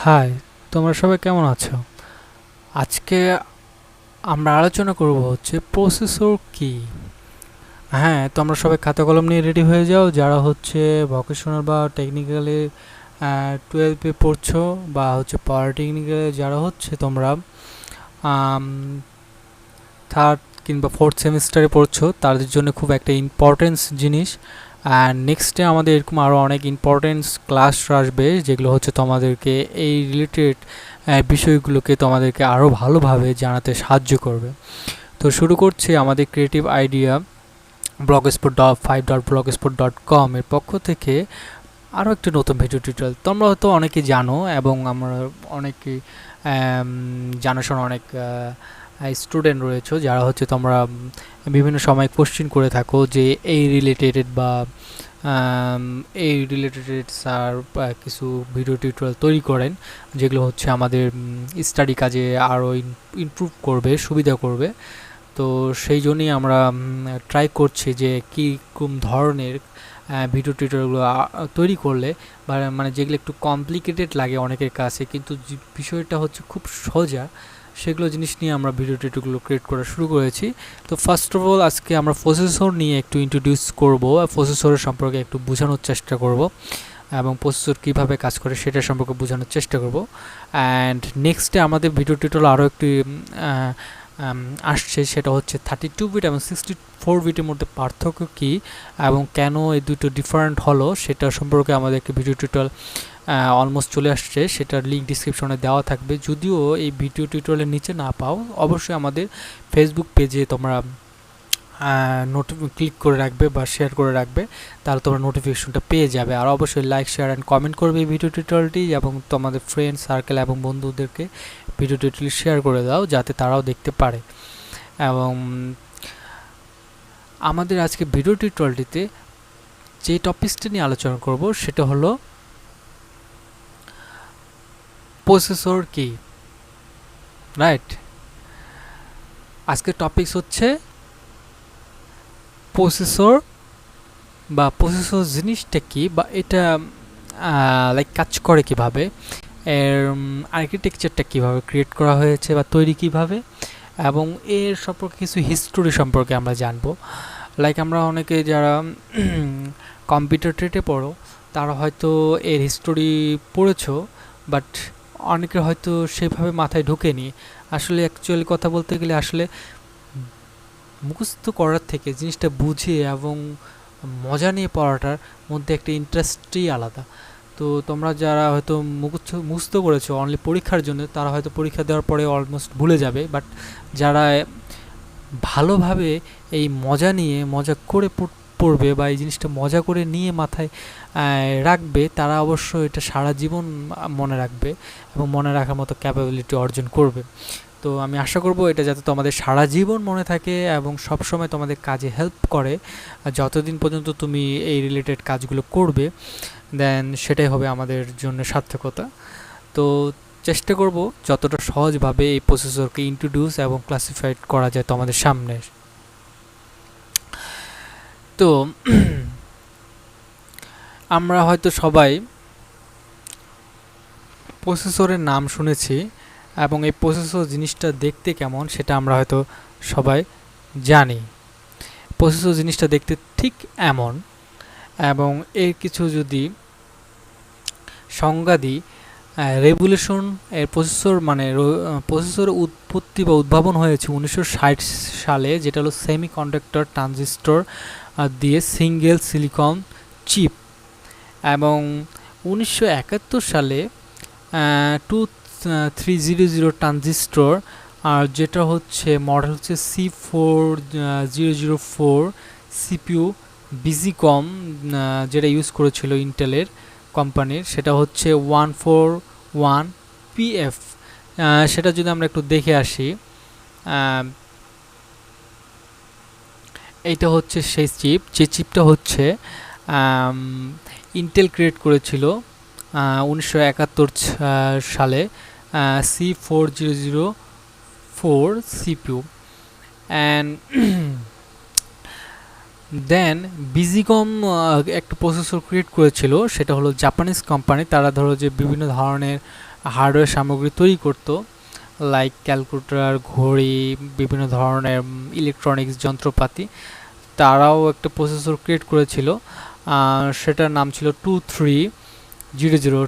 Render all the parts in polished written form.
High, তোমরা সবাই কেমন আছো? আজকে আমরা আলোচনা করব হচ্ছে প্রসেসর কি। হ্যাঁ, তোমরা সবাই খাতা কলম নিয়ে রেডি হয়ে যাও, যারা হচ্ছে ভোকেশনাল বা টেকনিক্যালে 12-এ পড়ছো, বা হচ্ছে পলিটেকনিক্যালে যারা হচ্ছে তোমরা থার্ড কিংবা ফোর্থ সেমিস্টারে পড়ছো, তাদের জন্য খুব একটা ইম্পর্টেন্স জিনিস। অ্যান্ড নেক্সটে আমাদের এরকম আরও অনেক ইম্পর্টেন্স ক্লাস আসবে, যেগুলো হচ্ছে তোমাদেরকে এই রিলেটেড বিষয়গুলোকে তোমাদেরকে আরও ভালোভাবে জানাতে সাহায্য করবে। তো শুরু করছি আমাদের ক্রিয়েটিভ আইডিয়া blogspot.5.blogspot.com এর পক্ষ থেকে আরও একটি নতুন ভিডিও টিউটোরিয়াল। তোমরা হয়তো অনেকেই জানো, এবং আমরা অনেকেই জানাশোনা অনেক স্টুডেন্ট রয়েছে যারা হচ্ছে তোমরা বিভিন্ন সময় কোশ্চেন করে থাকো যে এই রিলেটেড বা এই রিলেটেড স্যার কিছু ভিডিও টিউটোরিয়াল তৈরি করেন, যেগুলো হচ্ছে আমাদের স্টাডি কাজে আরও ইমপ্রুভ করবে, সুবিধা করবে। তো সেই জন্যই আমরা ট্রাই করছি যে কীরকম ধরনের ভিডিও টিউটোরিয়ালগুলো তৈরি করলে, বা মানে যেগুলো একটু কমপ্লিকেটেড লাগে অনেকের কাছে, কিন্তু বিষয়টা হচ্ছে খুব সোজা, সেগুলো জিনিস নিয়ে আমরা ভিডিও টিউটোরিয়ালগুলো ক্রিয়েট করা শুরু করেছি। তো ফার্স্ট অফ অল আজকে আমরা প্রসেসর নিয়ে একটু ইন্ট্রোডিউস করব, প্রসেসরের সম্পর্কে একটু বোঝানোর চেষ্টা করব, এবং প্রসেসর কীভাবে কাজ করে সেটা সম্পর্কে বোঝানোর চেষ্টা করব। অ্যান্ড নেক্সটে আমাদের ভিডিও টিউটোরিয়াল আরও একটি আসছে, সেটা হচ্ছে 32 বিট এবং 64 বিটের মধ্যে পার্থক্য কী এবং কেন এই দুটো ডিফারেন্ট হলো সেটা সম্পর্কে আমাদের একটি ভিডিও টিউটোরিয়াল অলমোস্ট চলে আসছে, সেটার লিঙ্ক ডিসক্রিপশনে দেওয়া থাকবে। যদিও এই ভিডিও টিউটোরিয়ালের নিচে না পাও, অবশ্যই আমাদের ফেসবুক পেজে তোমরা ক্লিক করে রাখবে বা শেয়ার করে রাখবে, তাহলে তোমরা নোটিফিকেশনটা পেয়ে যাবে। আর অবশ্যই লাইক, শেয়ার অ্যান্ড কমেন্ট করবে এই ভিডিও টিউটোরিয়ালটি, এবং তোমাদের ফ্রেন্ড সার্কেল এবং বন্ধুদেরকে ভিডিও টিউটোরিয়াল শেয়ার করে দাও যাতে তারাও দেখতে পারে। এবং আমাদের আজকে ভিডিও টিউটোরিয়ালটিতে যে টপিকসটি নিয়ে আলোচনা করব সেটা হলো প্রসেসর কি। রাইট, আজকের টপিকস হচ্ছে প্রসেসর, বা প্রসেসর জিনিসটা কি, বা এটা লাইক কাজ করে কিভাবে, এর আর্কিটেকচারটা কিভাবে ক্রিয়েট করা হয়েছে বা তৈরি কিভাবে, এবং এর সম্পর্কে কিছু হিস্টোরি সম্পর্কে আমরা জানবো। লাইক আমরা অনেকে যারা কম্পিউটার ট্রেডে পড়ো তারা হয়তো এর হিস্টোরি পড়েছো, বাট অনেকের হয়তো সেভাবে মাথায় ঢোকেনি। আসলে অ্যাকচুয়ালি কথা বলতে গেলে আসলে মুখস্থ করার থেকে জিনিসটা বুঝে এবং মজা নিয়ে পড়াটার মধ্যে একটা ইন্টারেস্টই আলাদা। তো তোমরা যারা হয়তো মুখস্থ করেছো অনলি পরীক্ষার জন্য, তারা হয়তো পরীক্ষা দেওয়ার পরে অলমোস্ট ভুলে যাবে, বাট যারা ভালোভাবে এই মজা করে পড়বে বা এই জিনিসটা মজা করে নিয়ে মাথায় রাখবে, তারা অবশ্যই এটা সারা জীবন মনে রাখবে এবং মনে রাখার মতো ক্যাপাবিলিটি অর্জন করবে। তো আমি আশা করব এটা যাতে তোমাদের সারা জীবন মনে থাকে এবং সবসময় তোমাদের কাজে হেল্প করে, যতদিন পর্যন্ত তুমি এই রিলেটেড কাজগুলো করবে, দেন সেটাই হবে আমাদের জন্য সার্থকতা। তো চেষ্টা করব যতটা সহজভাবে এই প্রসেসরকে ইন্ট্রোডিউস এবং ক্লাসিফাইড করা যায় তোমাদের সামনে। তো আমরা হয়তো সবাই প্রসেসরের নাম শুনেছি, এবং এই প্রসেসর জিনিসটা দেখতে কেমন সেটা আমরা হয়তো সবাই জানি। প্রসেসর জিনিসটা দেখতে ঠিক এমন, এবং এর কিছু যদি সংজ্ঞা দিই, রেভলিউশন এর প্রসেসরের উৎপত্তি বা উদ্ভাবন হয়েছে 1960 সালে, যেটা হলো সেমিকন্ডাক্টর ট্রানজিস্টর দিয়ে সিঙ্গেল সিলিকন চিপ। এবং 1971 সালে 2300 ট্রানজিস্টর, আর যেটা হচ্ছে মডেল হচ্ছে C4004 সিপিইউ বিজিকম, যেটা ইউজ করেছিল ইন্টেলের কোম্পানির, সেটা হচ্ছে 141PF। সেটা যদি আমরা একটু দেখে আসি, এইটা হচ্ছে সেই চিপ, যে চিপটা হচ্ছে ইন্টেল ক্রিয়েট করেছিল 1971 সালে C4004 সিপিইউ। অ্যান্ড দেন বিজিকম একটা প্রসেসর ক্রিয়েট করেছিল, সেটা হলো জাপানিজ কোম্পানি। তারা ধরো যে বিভিন্ন ধরনের হার্ডওয়্যার সামগ্রী তৈরি করত, লাইক ক্যালকুলেটর, ঘড়ি, বিভিন্ন ধরনের ইলেকট্রনিক্স যন্ত্রপাতি। তারাও একটা প্রসেসর ক্রিয়েট করেছিল, সেটার নাম ছিল 2300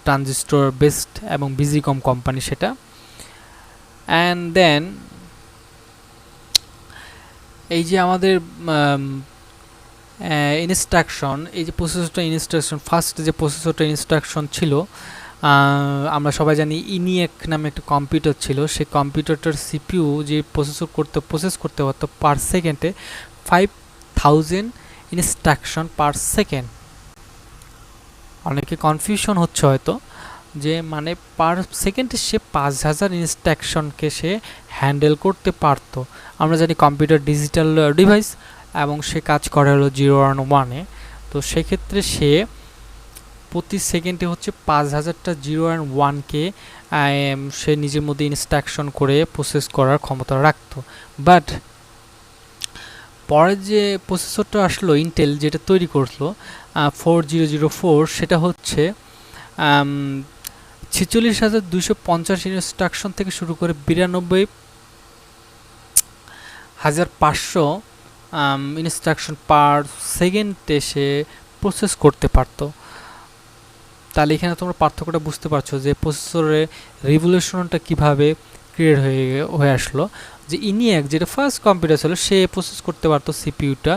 ট্রানজিস্টর বেস্ট, এবং বিজিকম কোম্পানি সেটা। অ্যান্ড দেন এই যে আমাদের ইনস্ট্রাকশন, এই যে প্রসেসরটা ইনস্ট্রাকশন, ফার্স্ট যে প্রসেসরটা ইনস্ট্রাকশন ছিল, আমরা সবাই জানি ইনিএক নামে একটা কম্পিউটার ছিল। সেই কম্পিউটারটার সিপিইউ যে প্রসেস করতে পারতো পার সেকেন্ডে 5000 ইনস্ট্রাকশন পার সেকেন্ড। অনেকে কনফিউশন হচ্ছে হয়তো, যে মানে পার সেকেন্ডে সে 5000 ইনস্ট্রাকশনকে সে হ্যান্ডেল করতে পারতো। আমরা জানি কম্পিউটার ডিজিটাল ডিভাইস, এবং সে কাজ করে হলো 0 আর 1-এ। তো সেক্ষেত্রে সে প্রতি সেকেন্ডে হচ্ছে 5000টা 0 আর 1-কে সে নিজের মধ্যে ইনস্ট্রাকশন করে প্রসেস করার ক্ষমতা রাখতো। বাট পরে যে প্রসেসরটা আসলো ইন্টেল যেটা তৈরি করলো 4004, সেটা হচ্ছে 46250 ইনস্ট্রাকশন থেকে শুরু করে 92500 ইনস্ট্রাকশন পার সেকেন্ডে সে প্রসেস করতে পারতো। তাহলে এখানে তোমরা পার্থক্যটা বুঝতে পারছো যে প্রসেসরের রিভলিউশনটা কিভাবে ক্রিয়েট হয়ে আসলো। যে ইনিয়াক যেটা ফার্স্ট কম্পিউটার ছিল, সে প্রসেস করতে পারতো সিপিইউটা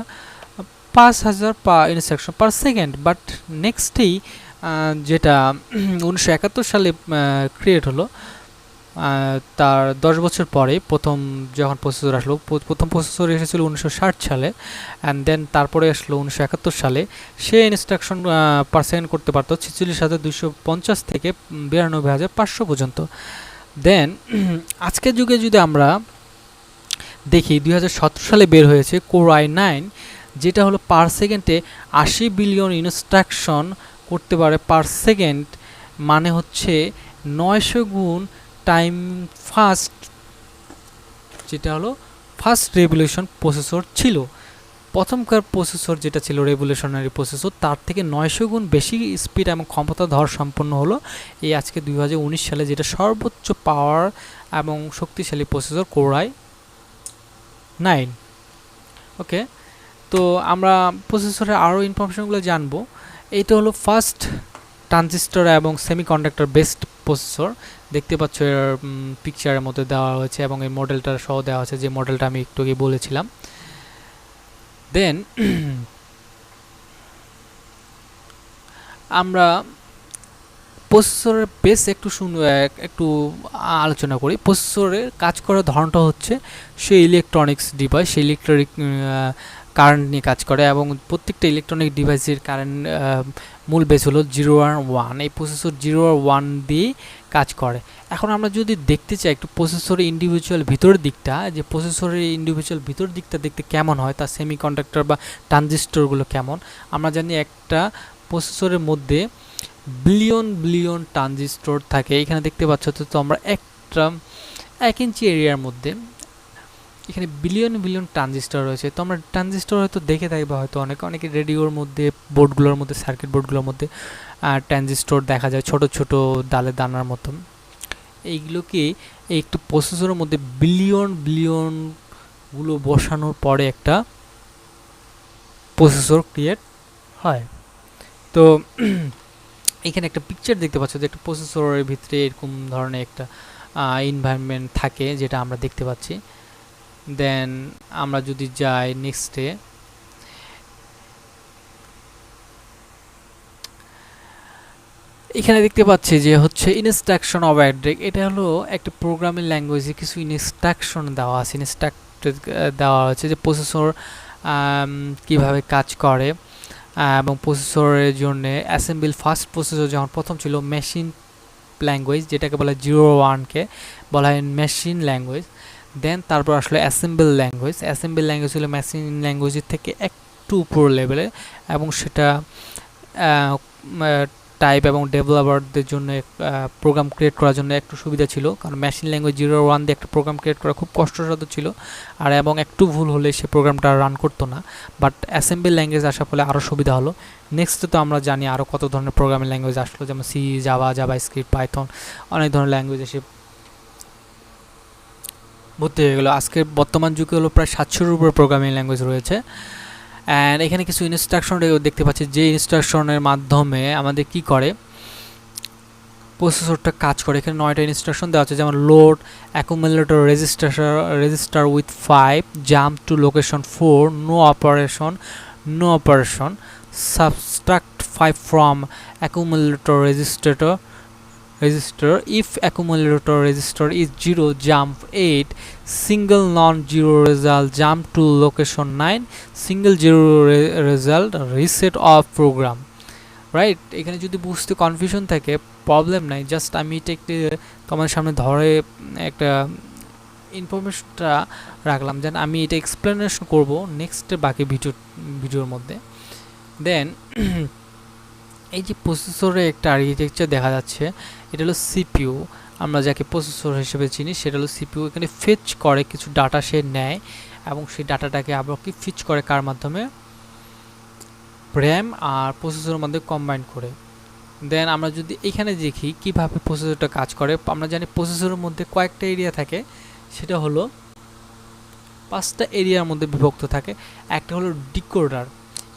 5000 ইনস্ট্রাকশন পার সেকেন্ড। বাট নেক্সটেই যেটা 1971 সালে ক্রিয়েট হলো, তার 10 বছর পরে প্রথম যখন প্রসেসর আসলো, প্রথম প্রসেসর এসেছিল 1960 সালে, অ্যান্ড দেন তারপরে আসলো 1971 সালে। সে ইনস্ট্রাকশন পার সেকেন্ড করতে পারতো 46250 থেকে 92500 পর্যন্ত। দেন আজকের যুগে যদি আমরা দেখি, 2017 সালে বের হয়েছে কোর i9, যেটা হলো পার সেকেন্ডে 80 বিলিয়ন ইনস্ট্রাকশন করতে পারে পার সেকেন্ড, মানে হচ্ছে 900 গুণ টাইম ফাস্ট, যেটা হলো ফার্স্ট রেভলিউশন প্রসেসর ছিল। প্রথমকার প্রসেসর যেটা ছিল রেভলিউশনারি প্রসেসর, তার থেকে 900 গুণ বেশি স্পিড এবং ক্ষমতা ধর সম্পন্ন হলো এই আজকে 2019 সালে, যেটা সর্বোচ্চ পাওয়ার এবং শক্তিশালী প্রসেসর কোর i9। ওকে, তো আমরা প্রসেসরের আরও ইনফরমেশনগুলো জানবো। এইটা হলো ফার্স্ট ট্রানজিস্টর এবং সেমিকন্ডাক্টর বেসড প্রসেসর। দেখতে পাচ্ছ এর পিকচারের মধ্যে দেওয়া হয়েছে, এবং এই মডেলটা সহ দেওয়া আছে, যে মডেলটা আমি একটু আগে বলেছিলাম। দেন আমরা প্রসেসরের বেস একটু আলোচনা করি। প্রসেসরের কাজ করার ধরনটা হচ্ছে, সে ইলেকট্রনিক্স ডিভাইস, সে ইলেকট্রিক কারেন্ট নিয়ে কাজ করে, এবং প্রত্যেকটা ইলেকট্রনিক ডিভাইসের কারেন্ট মূল বেস হলো 0 আর 1। এই প্রসেসর 0 আর 1 দিয়ে কাজ করে। এখন আমরা যদি দেখতে চাই একটু প্রসেসরের ইন্ডিভিজুয়াল ভিতরের দিকটা, যে প্রসেসরের ইন্ডিভিজুয়াল ভিতরের দিকটা দেখতে কেমন হয়, তার সেমিকন্ডাক্টর বা ট্রানজিস্টরগুলো কেমন। আমরা জানি একটা প্রসেসরের মধ্যে বিলিয়ন বিলিয়ন ট্রানজিস্টর থাকে। এখানে দেখতে পাচ্ছ তো আমরা একটা 1 ইঞ্চি এরিয়ার মধ্যে এখানে বিলিয়ন বিলিয়ন ট্রানজিস্টর রয়েছে। তো আমরা ট্রানজিস্টর হয়তো দেখে থাকবো, হয়তো অনেকে রেডিওর মধ্যে, বোর্ডগুলোর মধ্যে, সার্কিট বোর্ডগুলোর মধ্যে ট্রানজিস্টর দেখা যায় ছোট ছোট ডালে দানার মতন। এইগুলোকে একটু প্রসেসরের মধ্যে বিলিয়ন বিলিয়নগুলো বসানোর পরে একটা প্রসেসর ক্রিয়েট হয়। তো এখানে একটা পিকচার দেখতে পাচ্ছ, যে একটা প্রসেসরের ভিতরে এরকম ধরনের একটা এনভায়রনমেন্ট থাকে, যেটা আমরা দেখতে পাচ্ছি। দেন আমরা যদি যাই নেক্সটে, এখানে দেখতে পাচ্ছি যে হচ্ছে ইনস্ট্রাকশন অফ অ্যাড্রেক। এটা হলো একটা প্রোগ্রামিং ল্যাঙ্গুয়েজে কিছু ইনস্ট্রাকশন দেওয়া আছে, দেওয়া আছে যে প্রসেসর কিভাবে কাজ করে, এবং প্রসেসরের জন্য অ্যাসেম্বল ফার্স্ট প্রসেসর যখন প্রথম ছিল মেশিন ল্যাঙ্গুয়েজ, যেটাকে বলা হয় 0-1-কে বলা হয় মেশিন ল্যাঙ্গুয়েজ। দেন তারপর আসলে অ্যাসেম্বল ল্যাঙ্গুয়েজ। অ্যাসেম্বল ল্যাঙ্গুয়েজ হলো মেশিন ল্যাঙ্গুয়েজের থেকে একটু উপর লেভেলে, এবং সেটা টাইপ এবং ডেভেলপারদের জন্য প্রোগ্রাম ক্রিয়েট করার জন্য একটু সুবিধা ছিল, কারণ মেশিন ল্যাঙ্গুয়েজ 0.1 দিয়ে একটা প্রোগ্রাম ক্রিয়েট করা খুব কষ্টসাধ্য ছিল আর এবং একটু ভুল হলে সে প্রোগ্রামটা রান করতো না। বাট অ্যাসেম্বলি ল্যাঙ্গুয়েজ আসার ফলে আরও সুবিধা হলো। নেক্সট তো আমরা জানি আরও কত ধরনের প্রোগ্রামিং ল্যাঙ্গুয়েজ আসলো, যেমন সি, জাভা, জাভাস্ক্রিপ্ট, পাইথন, অনেক ধরনের ল্যাঙ্গুয়েজ এসে ভর্তি হয়ে গেলো। আজকের বর্তমান যুগে হলো প্রায় 700-এর উপরে প্রোগ্রামিং ল্যাঙ্গুয়েজ রয়েছে। অ্যান্ড এখানে কিছু ইনস্ট্রাকশন দেখতে পাচ্ছি, যে ইনস্ট্রাকশনের মাধ্যমে আমাদের কি করে প্রসেসরটা কাজ করে। এখানে 9টা ইনস্ট্রাকশন দেওয়া আছে, যেমন load accumulator register with 5, jump to location 4, no operation, subtract 5 from accumulator register. If accumulator register is 0, jump 8, single non-zero result, jump to location 9, single zero result, reset of program. Right, এখানে যদি বুঝতে confusion থাকে problem নাই, just আমি এটা একটু তোমার সামনে ধরে একটা ইনফরমেশনটা রাখলাম, যেন আমি এটা এক্সপ্লেনেশন করব নেক্সট বাকি ভিডিওর মধ্যে। দেন এই যে প্রসেসরে একটা আর্কিটেকচার দেখা যাচ্ছে, এটা হলো সিপিইউ, আমরা যাকে প্রসেসর হিসেবে চিনি সেটা হলো সিপিইউ। এখানে ফেচ করে কিছু ডাটা সে নেয় এবং সেই ডাটাটাকে আবার কি ফিচ করে কার মাধ্যমে, র্যাম আর প্রসেসরের মধ্যে কম্বাইন করে। দেন আমরা যদি এখানে দেখি কিভাবে প্রসেসরটা কাজ করে, আমরা জানি প্রসেসরের মধ্যে কয়েকটা এরিয়া থাকে, সেটা হলো 5টা এরিয়ার মধ্যে বিভক্ত থাকে। একটা হলো ডিকোডার,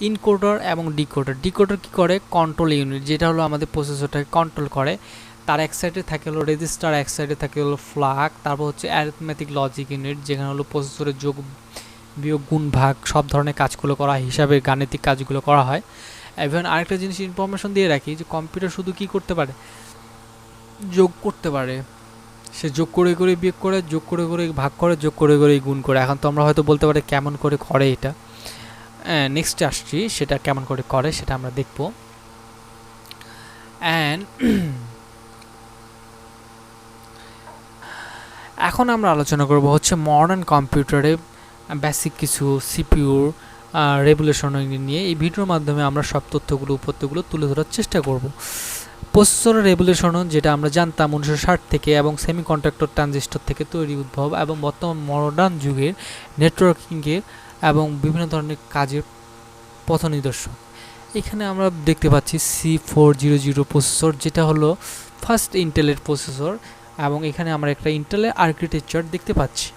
ইনকোডার এবং ডিকোডার। ডিকোডার কি করে, কন্ট্রোল ইউনিট, যেটা হলো আমাদের প্রসেসরটাকে কন্ট্রোল করে। তার এক সাইডে থাকে হলো রেজিস্টার, এক সাইডে থাকে হলো ফ্ল্যাগ, তারপর হচ্ছে অ্যারিথমেটিক লজিক ইউনিট, যেখানে হলো প্রসেসরের যোগ, বিয়োগ, গুণ, ভাগ সব ধরনের কাজগুলো করা হয়, হিসাবে গাণিতিক কাজগুলো করা হয়। এবং আরেকটা জিনিস ইনফরমেশন দিয়ে রাখি, যে কম্পিউটার শুধু কি করতে পারে, যোগ করতে পারে। সে যোগ করে করে বিয়োগ করে, যোগ করে করে ভাগ করে, যোগ করে করে গুণ করে। এখন তো আমরা হয়তো বলতে পারি কেমন করে করে এটা, নেক্সটে আসছি সেটা কেমন করে করে সেটা আমরা দেখব। অ্যান্ড এখন আমরা আলোচনা করব হচ্ছে মডার্ন কম্পিউটারে বেসিক কিছু সিপিইউর রেগুলেশন নিয়ে। এই ভিডিওর মাধ্যমে আমরা সব তথ্যগুলো তুলে ধরার চেষ্টা করব। প্রসেসরের রেগুলেশন যেটা আমরা জানতাম 1960 থেকে এবং সেমিকন্ডাক্টর ট্রানজিস্টর থেকে তৈরি উদ্ভব এবং বর্তমান মডার্ন যুগের নেটওয়ার্কিংয়ের এবং বিভিন্ন ধরনের কাজের পথ নিদর্শন। এখানে আমরা দেখতে পাচ্ছি C400 প্রসেসর, যেটা হলো ফার্স্ট ইন্টেলের প্রসেসর, এবং এখানে আমরা একটা ইন্টেলের আর্কিটেকচার দেখতে পাচ্ছি,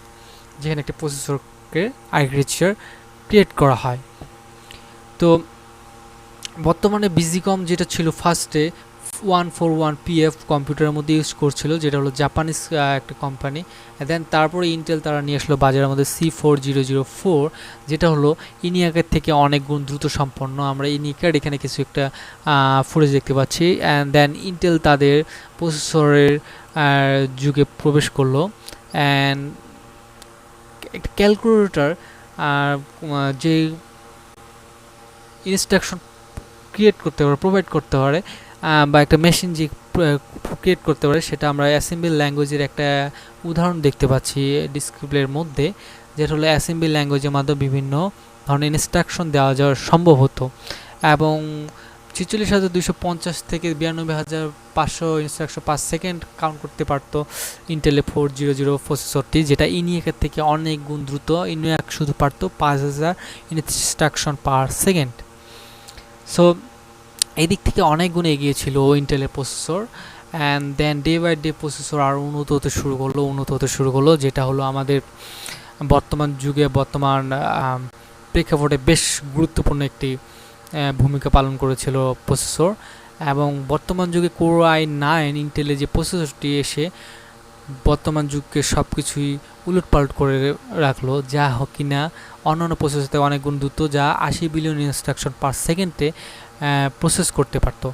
যেখানে একটা প্রসেসরকে আর্কিটেকচার ক্রিয়েট করা হয়। তো বর্তমানে বিজিকম যেটা ছিল ফার্স্টে 141PF কম্পিউটারের মধ্যে ইউজ করছিল, যেটা হলো জাপানিজ একটা কোম্পানি। দেন তারপরে ইন্টেল তারা নিয়ে আসলো বাজারের মধ্যে C4004, যেটা হলো ইনিয়াকের থেকে অনেক গুণ দ্রুত সম্পন্ন। আমরা ইনিয়াকের এখানে কিছু একটা ফুটেজ দেখতে পাচ্ছি। অ্যান্ড দেন ইন্টেল তাদের প্রসেসরের যুগে প্রবেশ করলো। অ্যান্ড একটা ক্যালকুলেটর যে ইনস্ট্রাকশন ক্রিয়েট করতে পারে, প্রোভাইড করতে পারে, বা একটা মেশিন যে ক্রিয়েট করতে পারে, সেটা আমরা অ্যাসেম্বলি ল্যাঙ্গুয়েজের একটা উদাহরণ দেখতে পাচ্ছি ডিসপ্লের মধ্যে, যেটা হলো অ্যাসেম্বলি ল্যাঙ্গুয়েজের মাধ্যমে বিভিন্ন ধরনের ইনস্ট্রাকশন দেওয়া যাওয়া সম্ভব হতো। এবং 46,250 থেকে 92,500 ইনস্ট্রাকশন পার সেকেন্ড কাউন্ট করতে পারতো ইন্টেলের 400 প্রসেসরটি, যেটা ইনিয়াকের থেকে অনেক গুণ দ্রুত। ইনিয়াক শুধু পারতো 5,000 ইনস্ট্রাকশন পার সেকেন্ড। সো এই দিক থেকে অনেক গুণ এগিয়ে ছিল ইন্টেলের processor. And then day by day processor আরও উন্নত হতে শুরু করলো, যেটা হলো আমাদের বর্তমান যুগে বর্তমান প্রেক্ষাপটে বেশ গুরুত্বপূর্ণ একটি ভূমিকা পালন করেছিল প্রসেসর। এবং বর্তমান যুগে কোর i9 ইন্টেলের যে প্রসেসরটি এসে বর্তমান যুগকে সব কিছুই উলটপালট করে রাখলো, যা কিনা অন্যান্য প্রসেসর থেকে অনেক গুণ দ্রুত, যা 80 বিলিয়ন ইনস্ট্রাকশন পার সেকেন্ডে প্রসেস করতে পারতো,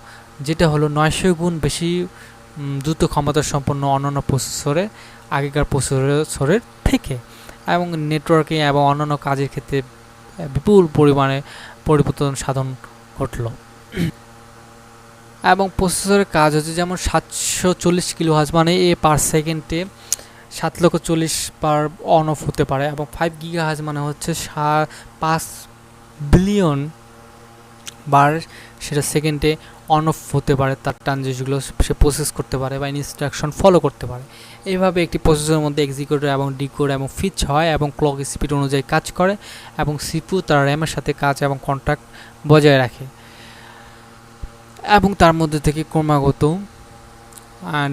যেটা হলো 900 গুণ বেশি দ্রুত ক্ষমতা সম্পন্ন অন্যান্য প্রসেসরে আগেকার প্রসেসরের থেকে। এবং নেটওয়ার্কিং এবং অন্যান্য কাজের ক্ষেত্রে বিপুল পরিমাণে পরিবর্তন সাধন ঘটল। এবং প্রসেসরের কাজ হচ্ছে যেমন 740 কিলোহার্জ মানে পার সেকেন্ডে 7,40,000 বার অন অফ হতে পারে, এবং 5 গিগাহার্জ মানে হচ্ছে 5 বিলিয়ন বার সেটা সেকেন্ডে অন অফ হতে পারে, তার ট্রানজিশনগুলো সে প্রসেস করতে পারে বা ইনস্ট্রাকশন ফলো করতে পারে। এইভাবে একটি প্রসেসরের মধ্যে এক্সিকিউটর এবং ডিকোড এবং ফিচ হয় এবং ক্লক স্পিড অনুযায়ী কাজ করে এবং সিপিইউ তার র্যামের সাথে কাজ এবং কন্ট্যাক্ট বজায় রাখে এবং তার মধ্যে থেকে ক্রমাগত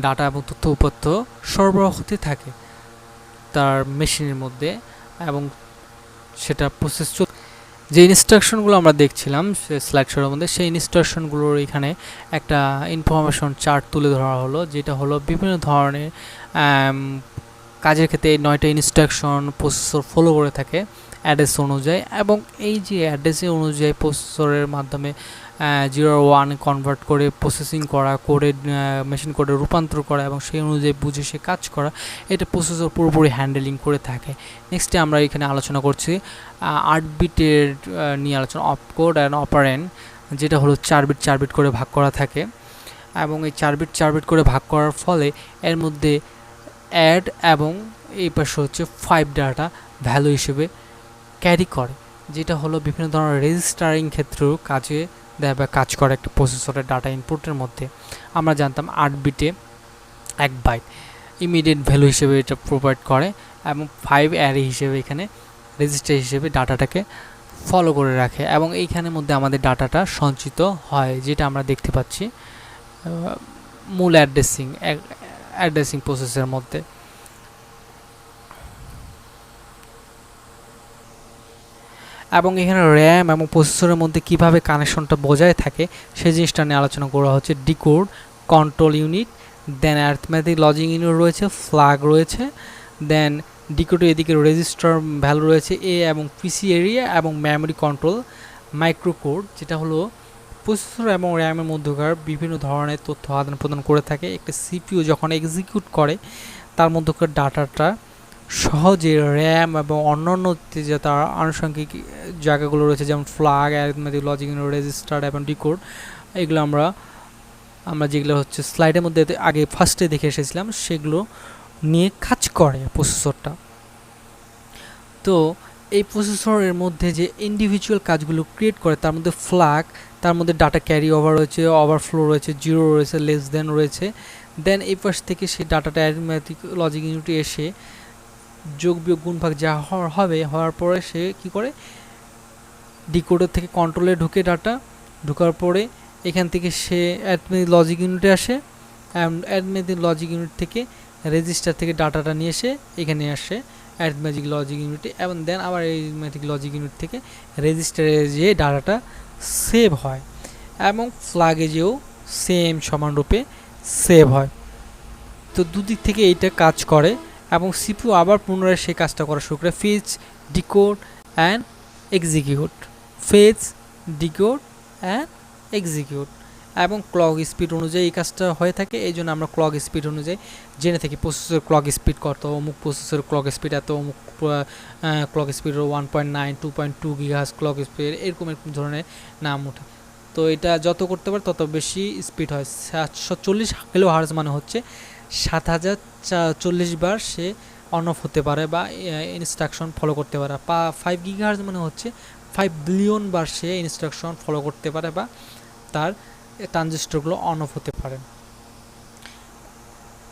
ডাটা এবং তথ্য উপাত্ত সরবরাহ হতে থাকে তার মেশিনের মধ্যে এবং সেটা প্রসেস যে ইনস্ট্রাকশনগুলো আমরা দেখছিলাম স্লাইড শোর মধ্যে, সেই ইনস্ট্রাকশনগুলোর এখানে একটা ইনফরমেশন চার্ট তুলে ধরা হলো, যেটা হলো বিভিন্ন ধরনের কাজের ক্ষেত্রে এই 9টা ইনস্ট্রাকশন প্রসেসর ফলো করে থাকে অ্যাড্রেস অনুযায়ী এবং এই যে অ্যাড্রেসের অনুযায়ী প্রসেসরের মাধ্যমে 0-1 কনভার্ট করে প্রসেসিং করা, কোডে মেশিন কোডে রূপান্তর করা এবং সেই অনুযায়ী বুঝে সে কাজ করা, এটা প্রসেসর পুরোপুরি হ্যান্ডেলিং করে থাকে। নেক্সটে আমরা এখানে আলোচনা করছি 8 বিটের নিয়ে আলোচনা, অপকোড অ্যান্ড অপারেন্ড, যেটা হলো 4 বিট করে ভাগ করা থাকে এবং এই 4 বিট করে ভাগ করার ফলে এর মধ্যে অ্যাড এবং এই পাশে হচ্ছে 5 ডাটা ভ্যালু হিসেবে ক্যারি করে, যেটা হলো বিভিন্ন ধরনের রেজিস্টারিং ক্ষেত্রেও কাজ করে একটা প্রসেসরের ডাটা ইনপুটের মধ্যে। আমরা জানতাম 8 বিটে 1 বাইট ইমিডিয়েট ভ্যালু হিসেবে এটা প্রোভাইড করে এবং 5 অ্যারে হিসেবে এখানে রেজিস্টার হিসেবে ডাটাটাকে ফলো করে রাখে এবং এইখানের মধ্যে আমাদের ডাটাটা সঞ্চিত হয়, যেটা আমরা দেখতে পাচ্ছি মূল অ্যাড্রেসিং প্রসেসের মধ্যে। এবং এখানে র্যাম এবং প্রসেসরের মধ্যে কিভাবে কানেকশনটা বজায় থাকে সেই জিনিসটা নিয়ে আলোচনা করা হচ্ছে। ডিকোড, কন্ট্রোল ইউনিট, দেন অ্যারিথমেটিক লজিক ইউনিট রয়েছে, ফ্ল্যাগ রয়েছে, দেন ডিকোডের এদিকে রেজিস্টার ভ্যালু রয়েছে এ এবং পিসি এরিয়া এবং মেমোরি কন্ট্রোল মাইক্রোকোড, যেটা হলো প্রসেসর এবং র্যামের মধ্যকার বিভিন্ন ধরনের তথ্য আদান প্রদান করে থাকে। একটা সিপিইউ যখন এক্সিকিউট করে তার মধ্যকার ডাটাটা সহজে র্যাম এবং অন্যান্য যে তার আনুষঙ্গিক জায়গাগুলো রয়েছে যেমন flag, arithmetic logic unit, register এবং ডিকোড, এগুলো আমরা যেগুলো হচ্ছে স্লাইডের মধ্যে আগে ফার্স্টে দেখে এসেছিলাম সেগুলো নিয়ে কাজ করে প্রসেসরটা। তো এই প্রসেসরের মধ্যে যে ইন্ডিভিজুয়াল কাজগুলো ক্রিয়েট করে তার মধ্যে ফ্ল্যাগ, তার মধ্যে ডাটা ক্যারি ওভার রয়েছে, ওভারফ্লো রয়েছে, জিরো রয়েছে, লেস দেন রয়েছে। দেন এই পাশ থেকে সেই ডাটাটা অ্যারিথমেটিক লজিক ইউনিটে এসে যোগ বিয়োগ গুণ ভাগ যা হওয়ার পরে সে কি করে ডিকোডার থেকে কন্ট্রোলে ঢোকার পরে এখান থেকে সে অ্যারিথমেটিক লজিক ইউনিটে আসে, অ্যারিথমেটিক লজিক ইউনিট থেকে রেজিস্টার থেকে ডাটাটা নিয়ে এসে এখানে আসে অ্যারিথমেটিক লজিক ইউনিটে এবং দেন আবার অ্যারিথমেটিক লজিক ইউনিট থেকে রেজিস্টারে যেয়ে ডাটাটা সেভ হয় এবং ফ্ল্যাগে যেও সেম সমানরূপে সেভ হয়। তো দুদিক থেকে এইটা কাজ করে এবং সিপিইউ আবার পুনরায় সেই কাজটা করা শুরু করে, fetch, decode and execute, fetch, decode and execute এবং ক্লক স্পিড অনুযায়ী এই কাজটা হয়ে থাকে। এই জন্য আমরা ক্লক স্পিড অনুযায়ী জেনে থাকি প্রসেসর ক্লক স্পিড কত, অমুক প্রসেসর ক্লক স্পিড এত, অমুক clock speed 1.9, 2.2 gigahertz clock speed, এরকম ধরনের নাম ওঠে। তো এটা যত করতে পারে তত বেশি স্পিড হয়। 740 কিলোহার্টজ মানে হচ্ছে 7040 বার সে অন অফ হতে পারে বা ইনস্ট্রাকশন ফলো করতে পারে। 5 গিগাহার্টজ মানে হচ্ছে 5 বিলিয়ন বার সে ইনস্ট্রাকশন ফলো করতে পারে বা তার ট্রানজিস্টরগুলো অন অফ হতে পারে।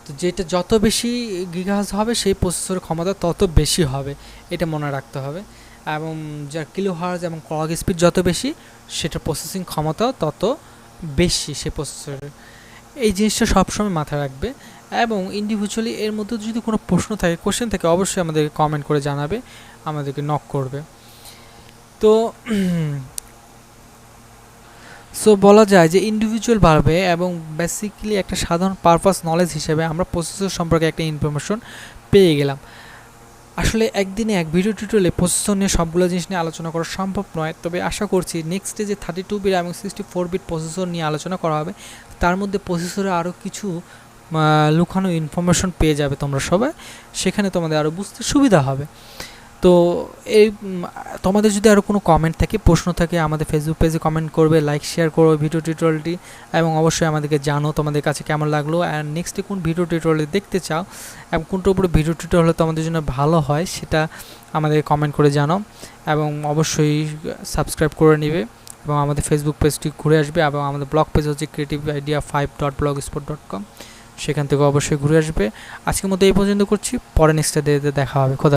তো যেটা যত বেশি গিগাহার্টজ হবে সেই প্রসেসরের ক্ষমতা তত বেশি হবে, এটা মনে রাখতে হবে। এবং যার কিলোহার্টজ এবং ক্লক স্পিড যত বেশি সেটা প্রসেসিং ক্ষমতাও তত বেশি সে প্রসেসরের। এই জিনিসটা সবসময় মাথায় রাখবে এবং ইন্ডিভিজুয়ালি এর মধ্যে যদি কোনো প্রশ্ন থাকে, কোশ্চেন থাকে, অবশ্যই আমাদেরকে কমেন্ট করে জানাবে, আমাদেরকে নক করবে। তো সো বলা যায় যে ইন্ডিভিজুয়ালভাবে এবং বেসিক্যালি একটা সাধারণ পারপাস নলেজ হিসেবে আমরা প্রসেসর সম্পর্কে একটা ইনফরমেশন পেয়ে গেলাম। আসলে একদিনে এক ভিডিও টিউটোরিয়ালে প্রসেসর নিয়ে সবগুলো জিনিস নিয়ে আলোচনা করা সম্ভব নয়, তবে আশা করছি নেক্সটে যে 32 বিট এবং 64 বিট প্রসেসর নিয়ে আলোচনা করা হবে তার মধ্যে প্রসেসরে আরও কিছু লুকানো ইনফরমেশন পেয়ে যাবে তোমরা সবাই, সেখানে তোমাদের আরও বুঝতে সুবিধা হবে। তো এই তোমাদের যদি আরও কোনো কমেন্ট থাকে, প্রশ্ন থাকে, আমাদের ফেসবুক পেজে কমেন্ট করবে, লাইক শেয়ার করো ভিডিও টিউটোরিয়ালটি এবং অবশ্যই আমাদেরকে জানো তোমাদের কাছে কেমন লাগলো অ্যান্ড নেক্সটে কোন ভিডিও টিউটোরিয়াল দেখতে চাও এবং কোনটার উপরে ভিডিও টিউটোরিয়াল হলে তোমাদের জন্য ভালো হয় সেটা আমাদের কমেন্ট করে জানো এবং অবশ্যই সাবস্ক্রাইব করে নেবে এবং আমাদের ফেসবুক পেজটি ঘুরে আসবে, এবং আমাদের ব্লগ পেজ হচ্ছে creativeidea5.blogspot.com, সেখান থেকে অবশ্যই ঘুরে আসবে। আজকের মতো এই পর্যন্ত করছি, পরে নেক্সট ডেতে দেখা হবে। খোদা।